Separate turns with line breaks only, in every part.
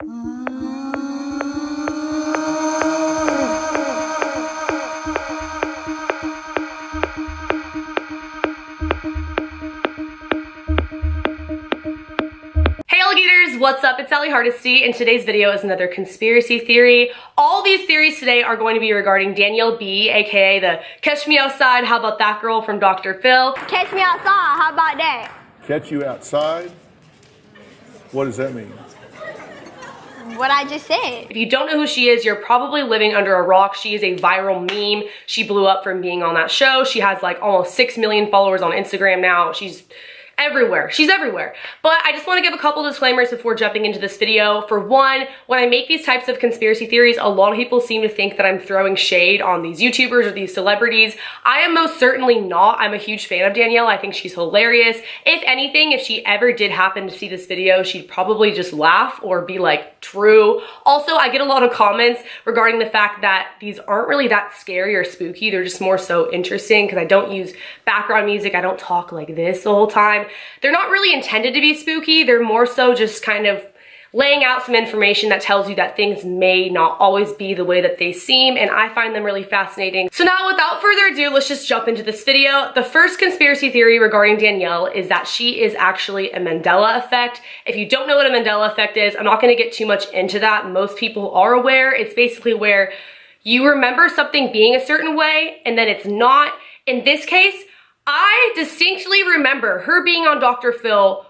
What's up? It's Hardesty, and today's video is another conspiracy theory. All these theories today are going to be regarding Danielle B, aka the Catch Me Outside, How About That Girl from Dr. Phil.
Catch me outside, how about that?
Catch you outside? What does that mean?
What I just said.
If you don't know who she is, you're probably living under a rock. She is a viral meme. She blew up from being on that show. She has like almost 6 million followers on Instagram now. She's everywhere. She's everywhere. But I just want to give a couple disclaimers before jumping into this video. For one, when I make these types of conspiracy theories, a lot of people seem to think that I'm throwing shade on these YouTubers or these celebrities. I am most certainly not. I'm a huge fan of Danielle. I think she's hilarious. If anything, if she ever did happen to see this video, she'd probably just laugh or be like, true. Also, I get a lot of comments regarding the fact that these aren't really that scary or spooky. They're just more so interesting because I don't use background music. I don't talk like this the whole time. They're not really intended to be spooky. They're more so just kind of laying out some information that tells you that things may not always be the way that they seem, and I find them really fascinating. So now, without further ado, let's just jump into this video. The first conspiracy theory regarding Danielle is that she is actually a Mandela effect. If you don't know what a Mandela effect is, I'm not gonna get too much into that. Most people are aware. It's basically where you remember something being a certain way, and then it's not. In this case, I distinctly remember her being on Dr. Phil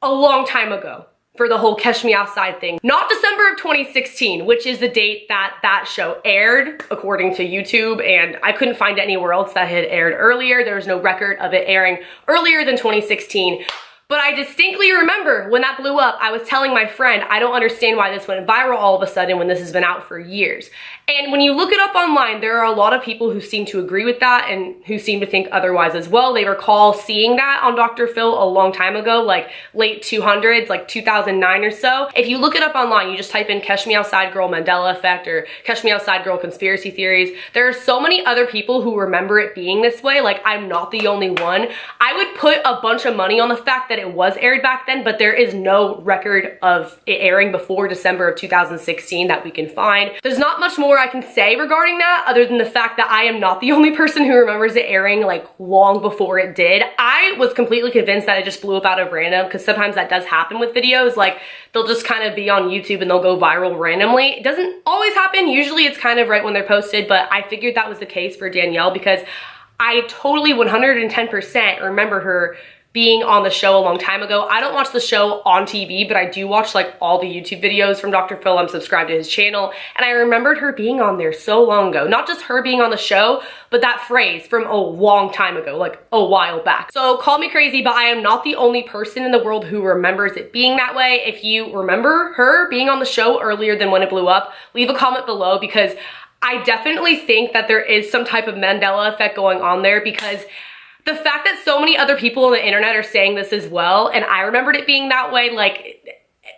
a long time ago for the whole Catch Me Outside thing. Not December of 2016, which is the date that that show aired, according to YouTube, and I couldn't find anywhere else that had aired earlier. There was no record of it airing earlier than 2016. But I distinctly remember when that blew up, I was telling my friend, I don't understand why this went viral all of a sudden when this has been out for years. And when you look it up online, there are a lot of people who seem to agree with that and who seem to think otherwise as well. They recall seeing that on Dr. Phil a long time ago, like late 200s, like 2009 or so. If you look it up online, you just type in Catch Me Outside Girl Mandela Effect or Catch Me Outside Girl Conspiracy Theories. There are so many other people who remember it being this way. Like, I'm not the only one. I would put a bunch of money on the fact that it was aired back then, but there is no record of it airing before December of 2016 that we can find. There's not much more I can say regarding that other than the fact that I am not the only person who remembers it airing like long before it did. I was completely convinced that it just blew up out of random, because sometimes that does happen with videos. Like, they'll just kind of be on YouTube and they'll go viral randomly. It doesn't always happen. Usually it's kind of right when they're posted, but I figured that was the case for Danielle because I totally 110% remember her being on the show a long time ago. I don't watch the show on TV, but I do watch like all the YouTube videos from Dr. Phil. I'm subscribed to his channel, and I remembered her being on there so long ago. Not just her being on the show, but that phrase from a long time ago, like a while back. So call me crazy, but I am not the only person in the world who remembers it being that way. If you remember her being on the show earlier than when it blew up, leave a comment below, because I definitely think that there is some type of Mandela effect going on there, because the fact that so many other people on the internet are saying this as well, and I remembered it being that way, like,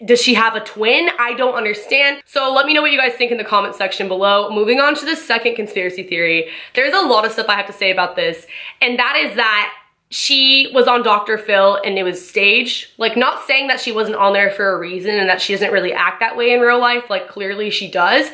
does she have a twin? I don't understand. So let me know what you guys think in the comment section below. Moving on to the second conspiracy theory, there's a lot of stuff I have to say about this, and that is that she was on Dr. Phil and it was staged. Like, not saying that she wasn't on there for a reason and that she doesn't really act that way in real life, like clearly she does.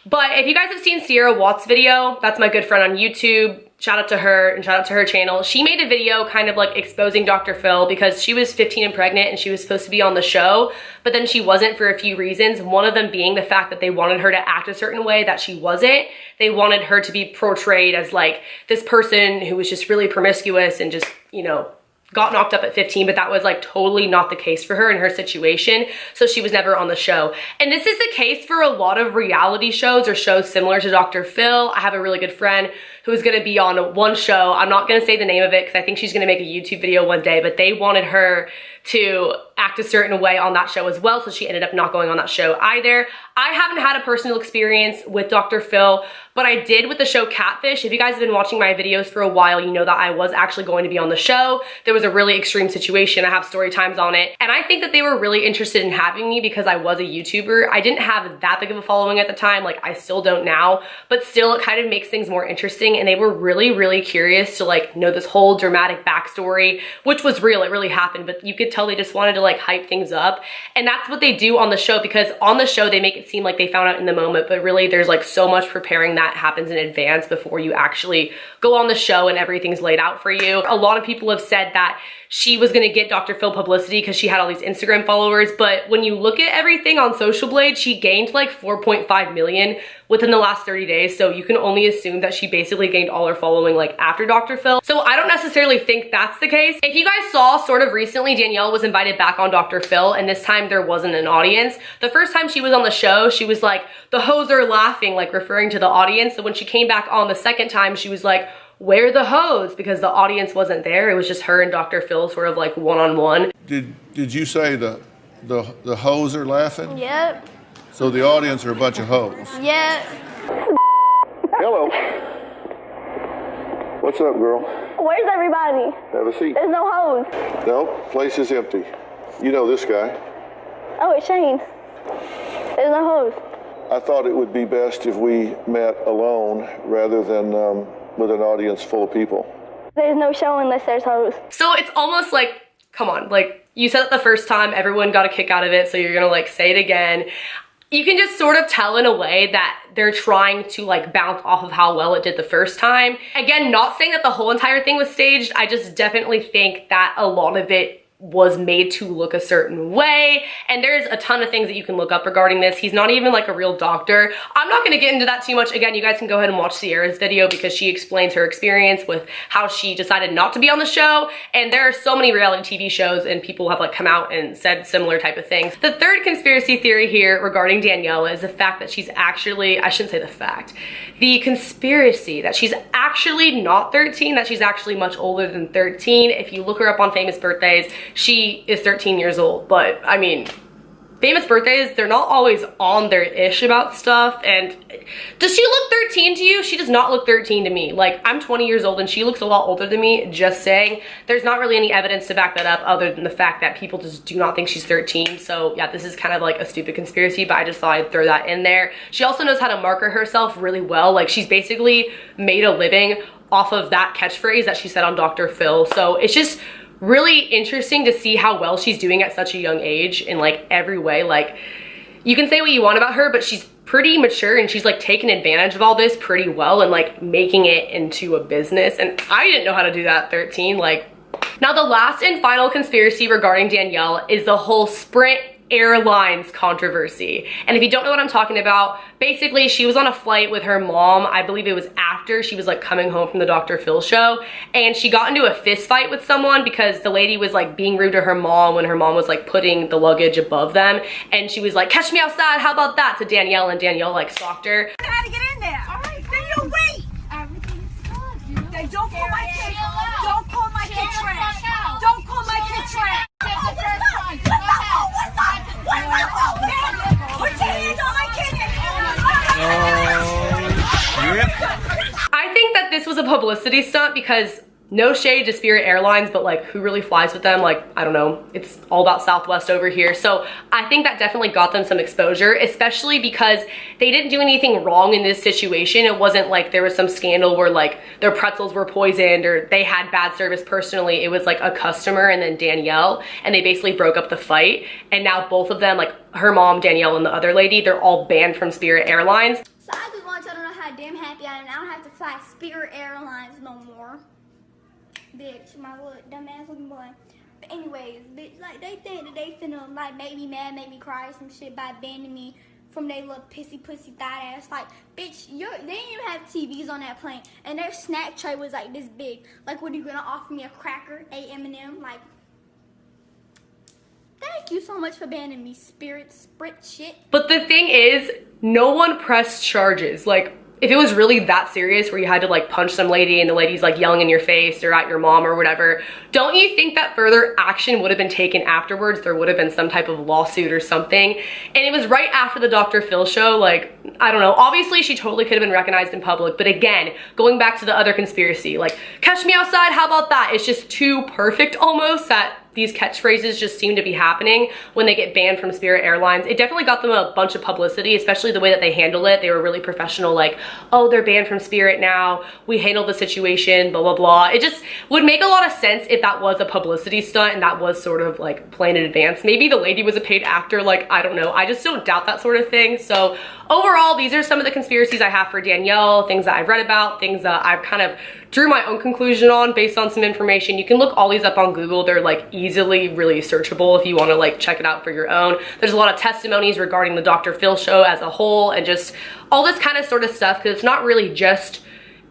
But if you guys have seen Sierra Watts' video, that's my good friend on YouTube, shout out to her and shout out to her channel. She made a video kind of like exposing Dr. Phil because she was 15 and pregnant and she was supposed to be on the show, but then she wasn't for a few reasons. One of them being the fact that they wanted her to act a certain way that she wasn't. They wanted her to be portrayed as like this person who was just really promiscuous and just, you know, got knocked up at 15, but that was like totally not the case for her in her situation. So she was never on the show. And this is the case for a lot of reality shows or shows similar to Dr. Phil. I have a really good friend who is gonna be on one show. I'm not gonna say the name of it because I think she's gonna make a YouTube video one day, but they wanted her to act a certain way on that show as well, so she ended up not going on that show either. I haven't had a personal experience with Dr. Phil, but I did with the show Catfish. If you guys have been watching my videos for a while, you know that I was actually going to be on the show. There was a really extreme situation. I have story times on it, and I think that they were really interested in having me because I was a YouTuber. I didn't have that big of a following at the time, like I still don't now, but still it kind of makes things more interesting everything, and they were really curious to like know this whole dramatic backstory, which was real, it really happened, but you could tell they just wanted to like hype things up. And that's what they do on the show, because on the show they make it seem like they found out in the moment, but really there's like so much preparing that happens in advance before you actually go on the show and everything's laid out for you. A lot of people have said that she was gonna get Dr. Phil publicity because she had all these Instagram followers, but when you look at everything on Social Blade, she gained like 4.5 million within the last 30 days, so you can only assume that she basically gained all her following like after Dr. Phil. So I don't necessarily think that's the case. If you guys saw sort of recently, Danielle was invited back on Dr. Phil, and this time there wasn't an audience. The first time she was on the show, she was like, the hoes are laughing, like referring to the audience. So when she came back on the second time, she was like, where are the hoes? Because the audience wasn't there. It was just her and Dr. Phil sort of like one-on-one.
Did you say the hoes are laughing?
Yep.
So the audience are a bunch of hoes.
Yep.
Hello. What's up, girl?
Where's everybody?
Have a seat.
There's no hoes.
No, place is empty. You know this guy.
Oh, it's Shane. There's no hoes.
I thought it would be best if we met alone rather than with an audience full of people.
There's no show unless there's hoes.
So it's almost like, come on, like you said it the first time, everyone got a kick out of it, so you're gonna like say it again. You can just sort of tell in a way that they're trying to like bounce off of how well it did the first time. Again, not saying that the whole entire thing was staged, I just definitely think that a lot of it was made to look a certain way, and there's a ton of things that you can look up regarding this. He's not even like a real doctor. I'm not gonna get into that too much. Again, you guys can go ahead and watch Sierra's video because she explains her experience with how she decided not to be on the show, and there are so many reality TV shows and people have like come out and said similar type of things. The third conspiracy theory here regarding Danielle is the fact that she's actually, I shouldn't say the fact, the conspiracy that she's actually not 13, that she's actually much older than 13. If you look her up on Famous Birthdays, she is 13 years old, but I mean, Famous Birthdays, they're not always on their ish about stuff. And does she look 13 to you? She does not look 13 to me. Like, I'm 20 years old and she looks a lot older than me, just saying. There's not really any evidence to back that up other than the fact that people just do not think she's 13. So yeah, this is kind of like a stupid conspiracy, but I just thought I'd throw that in there. She also knows how to market herself really well. Like, she's basically made a living off of that catchphrase that she said on Dr. Phil. So it's just really interesting to see how well she's doing at such a young age in like every way. Like, you can say what you want about her, but she's pretty mature and she's like taking advantage of all this pretty well and like making it into a business. And I didn't know how to do that at 13. Like, now the last and final conspiracy regarding Danielle is the whole Sprint Airlines controversy. And if you don't know what I'm talking about, basically she was on a flight with her mom. I believe it was after she was like coming home from the Dr. Phil show, and she got into a fist fight with someone because the lady was like being rude to her mom when her mom was like putting the luggage above them, and she was like, catch me outside, how about that, to Danielle, and Danielle like stalked her.
I had to get in there. All right, then you wait. Everything's good. Then don't call my kid. Don't call my kid trash. Don't call my kid trash.
I think that this was a publicity stunt because no shade to Spirit Airlines, but like, who really flies with them? Like, I don't know, it's all about Southwest over here. So I think that definitely got them some exposure, especially because they didn't do anything wrong in this situation. It wasn't like there was some scandal where like their pretzels were poisoned or they had bad service personally. It was like a customer and then Danielle, and they basically broke up the fight. And now both of them, like her mom, Danielle, and the other lady, they're all banned from Spirit Airlines.
So I just want y'all to know how damn happy I am. I don't have to fly Spirit Airlines no more. Bitch, my little dumbass looking boy. But anyways, bitch, like they think that they finna like make me mad, make me cry, some shit by banning me from their little pissy pussy thigh ass. Like, bitch, they didn't even have TVs on that plane, and their snack tray was like this big. Like, what are you gonna offer me, a cracker, a M&M? Like, thank you so much for banning me, Sprint shit.
But the thing is, no one pressed charges. Like, if it was really that serious where you had to like punch some lady and the lady's like yelling in your face or at your mom or whatever, don't you think that further action would have been taken afterwards? There would have been some type of lawsuit or something. And it was right after the Dr. Phil show. Like, I don't know, obviously she totally could have been recognized in public, but again, going back to the other conspiracy, like, catch me outside, how about that? It's just too perfect almost that these catchphrases just seem to be happening when they get banned from Spirit Airlines. It definitely got them a bunch of publicity, especially the way that they handled it. They were really professional, like, oh, they're banned from Spirit now, we handled the situation, blah, blah, blah. It just would make a lot of sense if that was a publicity stunt and that was sort of like planned in advance. Maybe the lady was a paid actor, like, I don't know. I just don't doubt that sort of thing. So overall, these are some of the conspiracies I have for Danielle, things that I've read about, things that I've kind of drew my own conclusion on based on some information. You can look all these up on Google. They're like easily really searchable if you want to like check it out for your own. There's a lot of testimonies regarding the Dr. Phil show as a whole and just all this kind of sort of stuff, because it's not really just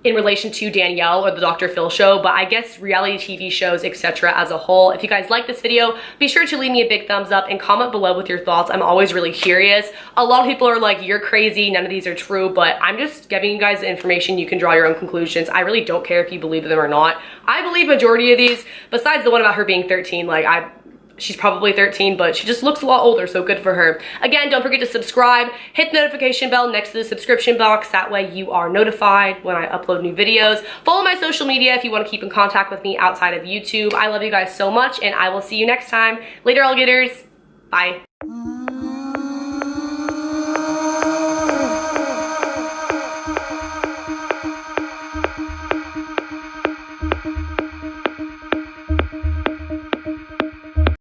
in relation to Danielle or the Dr. Phil show, but I guess reality TV shows, etc. as a whole. If you guys like this video, be sure to leave me a big thumbs up and comment below with your thoughts. I'm always really curious. A lot of people are like, you're crazy, none of these are true, but I'm just giving you guys the information. You can draw your own conclusions. I really don't care if you believe them or not. I believe majority of these, besides the one about her being 13, like she's probably 13, but she just looks a lot older, so good for her. Again, don't forget to subscribe, hit the notification bell next to the subscription box. That way you are notified when I upload new videos. Follow my social media if you want to keep in contact with me outside of YouTube. I love you guys so much, and I will see you next time. Later, alligators. Bye.